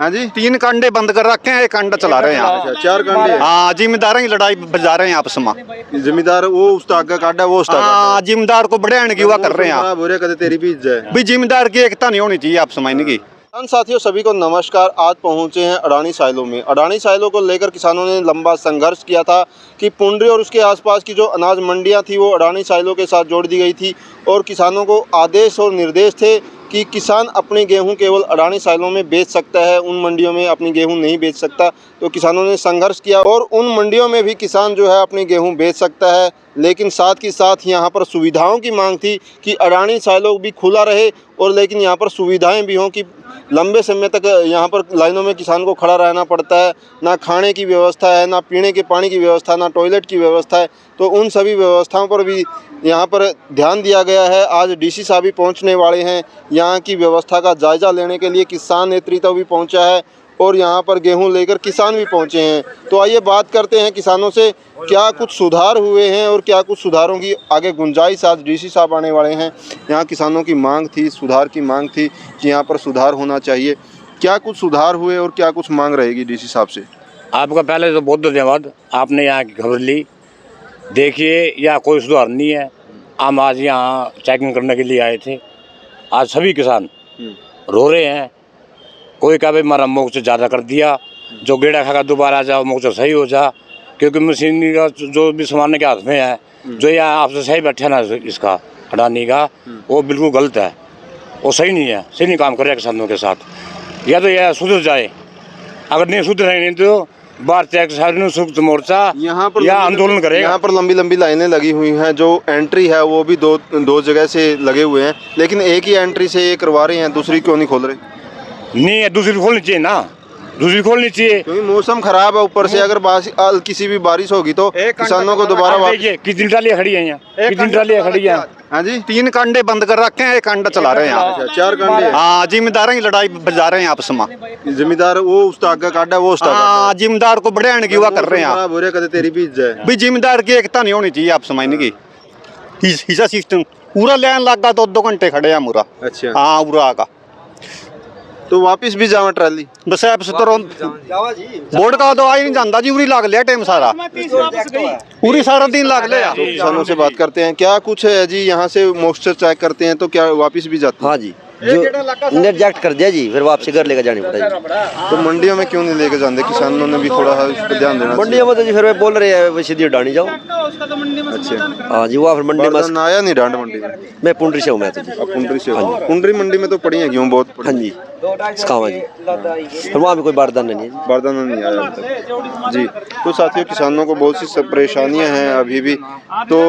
हाँ जी, 3 कांडे बंद कर रखे हैं, 1 कांडा चला रहे हैं यहाँ। अच्छा, 4 कांडे हैं। हाँ, जिम्मेदार की लड़ाई बजा रहे हैं आपस में। जिम्मेदार वो उस ताक का काटा, वो उस ताक हाँ, जिम्मेदार को बढ़ियाण की हुआ कर रहे हैं आप। बोरे कदे तेरी भी इज्जत है भी जिम्मेदार की एकता नहीं होनी चाहिए आपस में इनकी। किसान साथियों, सभी को नमस्कार। आज पहुंचे हैं अडानी साइलों में। अडानी साइलों को लेकर किसानों ने लंबा संघर्ष किया था कि पुंडरी और उसके आसपास की जो अनाज मंडियां थी वो अडानी साइलों के साथ जोड़ दी गई थी और किसानों को आदेश और निर्देश थे कि किसान अपने गेहूं केवल अडानी साइलों में बेच सकता है, उन मंडियों में अपनी गेहूं नहीं बेच सकता। तो किसानों ने संघर्ष किया और उन मंडियों में भी किसान जो है अपनी गेहूं बेच सकता है, लेकिन साथ ही साथ यहाँ पर सुविधाओं की मांग थी कि अडानी साइलों भी खुला रहे और लेकिन यहाँ पर सुविधाएं भी हों कि लंबे समय तक यहाँ पर लाइनों में किसान को खड़ा रहना पड़ता है, ना खाने की व्यवस्था है, ना पीने के पानी की व्यवस्था, ना टॉयलेट की व्यवस्था है। तो उन सभी व्यवस्थाओं पर भी यहाँ पर ध्यान दिया गया है। आज डीसी साहब भी पहुँचने वाले हैं, यहाँ की व्यवस्था का जायज़ा लेने के लिए किसान नेतृत्व भी पहुँचा है और यहाँ पर गेहूं लेकर किसान भी पहुँचे हैं। तो आइए बात करते हैं किसानों से, क्या कुछ सुधार हुए हैं और क्या कुछ सुधारों की आगे गुंजाइश। आज डीसी साहब आने वाले हैं। यहाँ किसानों की मांग थी, सुधार की मांग थी कि यहाँ पर सुधार होना चाहिए। क्या कुछ सुधार हुए और क्या कुछ मांग रहेगी डीसी साहब से? आपका पहले तो बहुत धन्यवाद, आपने यहाँ की खबर ली। देखिए, यहाँ कोई सुधार नहीं है। हम आज यहाँ चेकिंग करने के लिए आए थे। आज सभी किसान रो रहे हैं। कोई कहा भाई हमारा मोर्चा ज़्यादा कर दिया, जो गेड़ा खाकर दोबारा जाओ मोर्चा सही हो जा, क्योंकि मशीन का जो भी सामान के हाथ में है, जो यहाँ आपसे सही बैठा ना इसका अडानी का, वो बिल्कुल गलत है, वो सही नहीं है, सही नहीं काम कर रहा है किसानों के साथ। या तो यह सुधर जाए, अगर नहीं सुधरेंगे तो भारतीय किसान संयुक्त मोर्चा यहाँ पर या आंदोलन करेगा। यहाँ पर लंबी लंबी लाइनें लगी हुई हैं, जो एंट्री है वो भी दो जगह से लगे हुए हैं, लेकिन एक ही एंट्री से ये करवा रहे हैं, दूसरी क्यों नहीं खोल रहे? नहीं है, दूसरी खोलनी चाहिए ना, दूसरी खोलनी चाहिए, क्योंकि मौसम खराब है, ऊपर से अगर किसी भी बारिश होगी तो किसानों को दोबारा देखिए कितनी ट्रालियाँ खड़ी हैं यहाँ, कितनी ट्रालियाँ खड़ी हैं। हाँ जी, 3 कांडे बंद कर रखे हैं, 1 कांडा चला रहे हैं यहाँ। अच्छा, 4 कांडे हैं। हाँ, जिम्मेदार की लड़ाई बजा रहे हैं आपस में। जिम्मेदार वो उस ताक का काटा, वो उस ताक का हाँ, जिम्मेदार को बढ़ियाण की हुआ कर रहे हैं आप। बोरे कदे तेरी भी इज्जत है। भी जिम्मेदार की एकता नहीं होनी चाहिए आपस में इनकी। हिस्सा सिस्टम पूरा लेन लगा 2-2 घंटे खड़े हैं मुरा। अच्छा, हाँ, उरा का तो वापस भी जावा ट्राली? बस ऐप से तो बोर्ड का तो आ ही नहीं जाता जी, उरी लाग लिया टाइम सारा, पूरी सारा दिन लाग लिया। तो किसानों से बात करते हैं, क्या कुछ है जी? यहाँ से मॉइस्चर चेक करते हैं तो क्या वापस भी जाते हैं? हाँ जी, जो रिजेक्ट कर दिया जी, फिर वापसी घर लेकर जानी पड़ेगी जी। तो मंडियों में क्यों नहीं लेके जाते? किसानों ने भी थोड़ा इस पर ध्यान देना मंडियों में तो जी फिर वे बोल रहे हैं वैसे सीधी डाणी जाओ। अच्छा, हाँ जी, वहाँ फिर मंडी में बारदाना आया नहीं डांड मंडी में? मैं पुंडरी से हूँ मैं तो जी। अब कुंडरी से हो? कुंडरी मंडी में तो पड़ी है गेहूँ बहुत हाँ जी, सिखावा जी, फिर वहाँ भी कोई बारदाना नहीं है जी। बारदाना नहीं आया अभी तक जी। तो साथियों, किसानों को बहुत सी परेशानियां हैं अभी भी। तो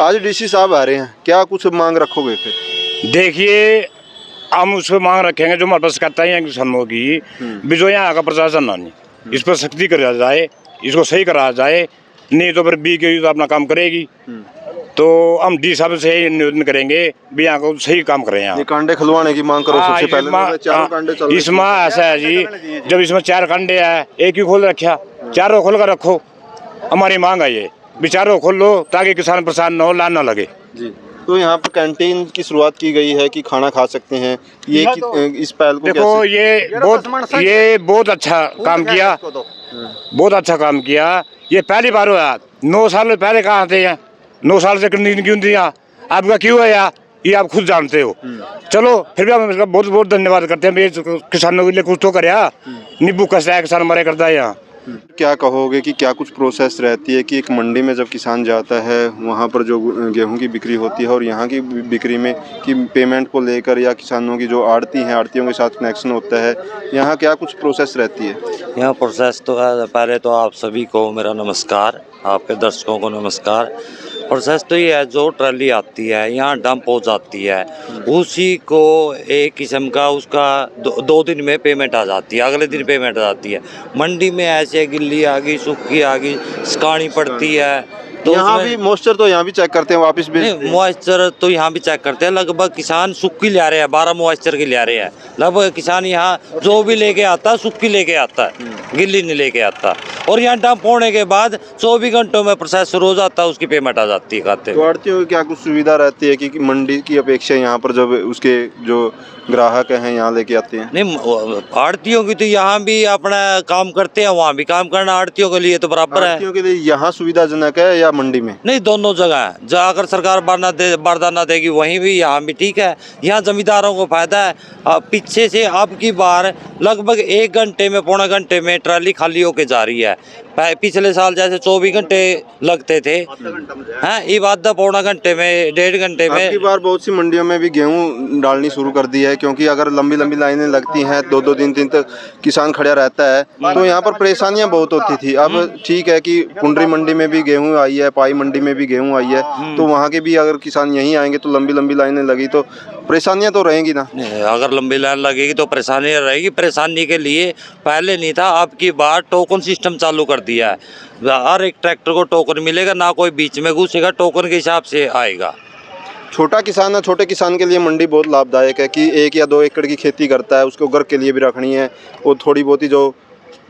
आज डीसी साहब आ रहे हैं, क्या कुछ मांग रखोगे फिर? देखिए, हम उसको मांग रखेंगे जो हमारे पास कहता है किसानों की भी, जो यहाँ का प्रशासन ना नहीं, इस पर सख्ती करा जाए, इसको सही करा जाए, नहीं तो फिर बी के तो अपना काम करेगी। तो हम डी साहब से यही निवेदन करेंगे भी यहाँ को सही काम करें। यहाँ ये कांडे खुलवाने की मांग करो सबसे पहले। चारों कांडे चल इसमें ऐसा है जी, जब इसमें 4 कांडे है, एक ही खोल रखा, चारों खोल कर रखो। हमारी मांग है ये भी चारों खोल लो ताकि किसान परेशान न हो, लान न लगे जी। तो यहाँ पर कैंटीन की शुरुआत की गई है कि खाना खा सकते हैं, ये इस पहल को देखो कैसे? ये बहुत अच्छा काम किया, बहुत अच्छा काम किया। ये पहली बार हुआ, 9 साल पहले कहाँ थे यहाँ, 9 साल से क्यों दिया, आपका क्यों है यार, ये आप खुद जानते हो। चलो फिर भी हम इसका बहुत बहुत धन्यवाद करते हैं, किसानों के लिए कुछ तो करे। नींबू कसा है किसान मरे करता है यहाँ। क्या कहोगे कि क्या कुछ प्रोसेस रहती है कि एक मंडी में जब किसान जाता है वहाँ पर जो गेहूं की बिक्री होती है और यहाँ की बिक्री में कि पेमेंट को लेकर, या किसानों की जो आड़ती हैं, आड़तियों के साथ कनेक्शन होता है, यहाँ क्या कुछ प्रोसेस रहती है? यहाँ प्रोसेस तो है, पहले तो आप सभी को मेरा नमस्कार, आपके दर्शकों को नमस्कार। प्रोसेस तो ये है, जो ट्राली आती है यहाँ डंप हो जाती है, उसी को एक किस्म का उसका 2 दिन में पेमेंट आ जाती है, अगले दिन पेमेंट आ जाती है। मंडी में ऐसे गिल्ली आ गई, सूखी आ गई, सुखानी पड़ती है, तो यहाँ उसमें- भी मॉइस्चर तो यहाँ भी चेक करते हैं, वापस भी नहीं, मॉइस्चर तो यहाँ भी चेक करते हैं। लगभग किसान सुक्की ले आ रहे हैं, 12 मॉइस्चर की ले आ रहे हैं। लगभग किसान यहाँ जो भी लेके आता है सुक्की लेके आता है, गिल्ली नहीं लेके आता। और यहाँ डंप होने के बाद 24 घंटों में प्रोसेस शुरू हो जाता है, उसकी पेमेंट आ जाती है खाते तो में। आड़तियों की क्या कुछ सुविधा रहती है कि मंडी की अपेक्षा यहाँ पर जब उसके जो ग्राहक हैं यहाँ लेके आते हैं? नहीं, आड़तियों की तो यहाँ भी अपना काम करते हैं, वहाँ भी काम करना आड़तियों के लिए तो बराबर है। आड़तियों के लिए यहाँ सुविधाजनक है या मंडी में? नहीं, दोनों जगह है। जहाँ अगर सरकार बारदाना देगी वहीं भी, यहाँ भी ठीक है। यहाँ जमींदारों को फायदा है। पीछे से अब की बार लगभग 1 घंटे में, पौने घंटे में ट्राली खाली होके जा रही है। पिछले साल जैसे 24 घंटे लगते थे, हैं, ये बात पौना घंटे में, 1.5 घंटे अब की में। बार बहुत सी मंडियों में भी गेहूं डालनी शुरू कर दी है, क्योंकि अगर लंबी लंबी लाइनें लगती हैं, 2-2 दिन तक किसान खड़ा रहता है, तो यहाँ पर परेशानियां बहुत होती थी। अब ठीक है कि पुंडरी मंडी में भी गेहूं आई है, पाई मंडी में भी गेहूं आई है, तो वहाँ के भी अगर किसान यहीं आएंगे तो लंबी लंबी लाइनें लगी तो परेशानियां तो रहेंगी ना। नहीं, अगर लंबी लाइन लगेगी तो परेशानी रहेगी। परेशानी के लिए पहले नहीं था, अब की बार टोकन सिस्टम चालू कर दिया है। हर एक ट्रैक्टर को टोकन मिलेगा, ना कोई बीच में घुसेगा, टोकन के हिसाब से आएगा। छोटा किसान है, छोटे किसान के लिए मंडी बहुत लाभदायक है कि 1 या 2 एकड़ की खेती करता है, उसको घर के लिए भी रखनी है, वो थोड़ी बहुत ही जो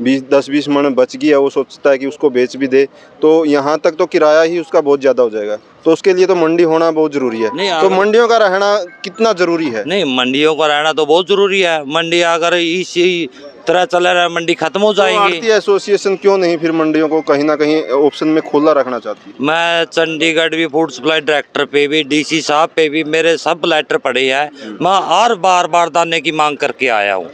10-20 मन बच गई है वो सोचता है कि उसको बेच भी दे, तो यहाँ तक तो किराया ही उसका बहुत ज़्यादा हो जाएगा, तो उसके लिए तो मंडी होना बहुत ज़रूरी है। नहीं, तो अगर- मंडियों का रहना कितना ज़रूरी है? नहीं, मंडियों का रहना तो बहुत जरूरी है। मंडी अगर इसी तरह चले रहा, मंडी खत्म हो तो जाएगी। आड़ती एसोसिएशन क्यों नहीं फिर मंडियों को कहीं ना कहीं ऑप्शन में खोला रखना चाहती है? मैं चंडीगढ़ भी फूड सप्लाई डायरेक्टर पे भी, डीसी साहब पे भी मेरे सब लेटर पड़े हैं। मैं हर बार दाने की मांग करके आया हूँ।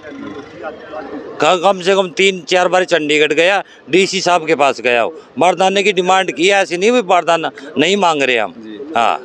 कम से कम 3-4 बार चंडीगढ़ गया, डीसी साहब के पास गया हूँ, बारदाने की डिमांड की है। ऐसी नहीं हुई बारदाना नहीं मांग रहे हम। हाँ,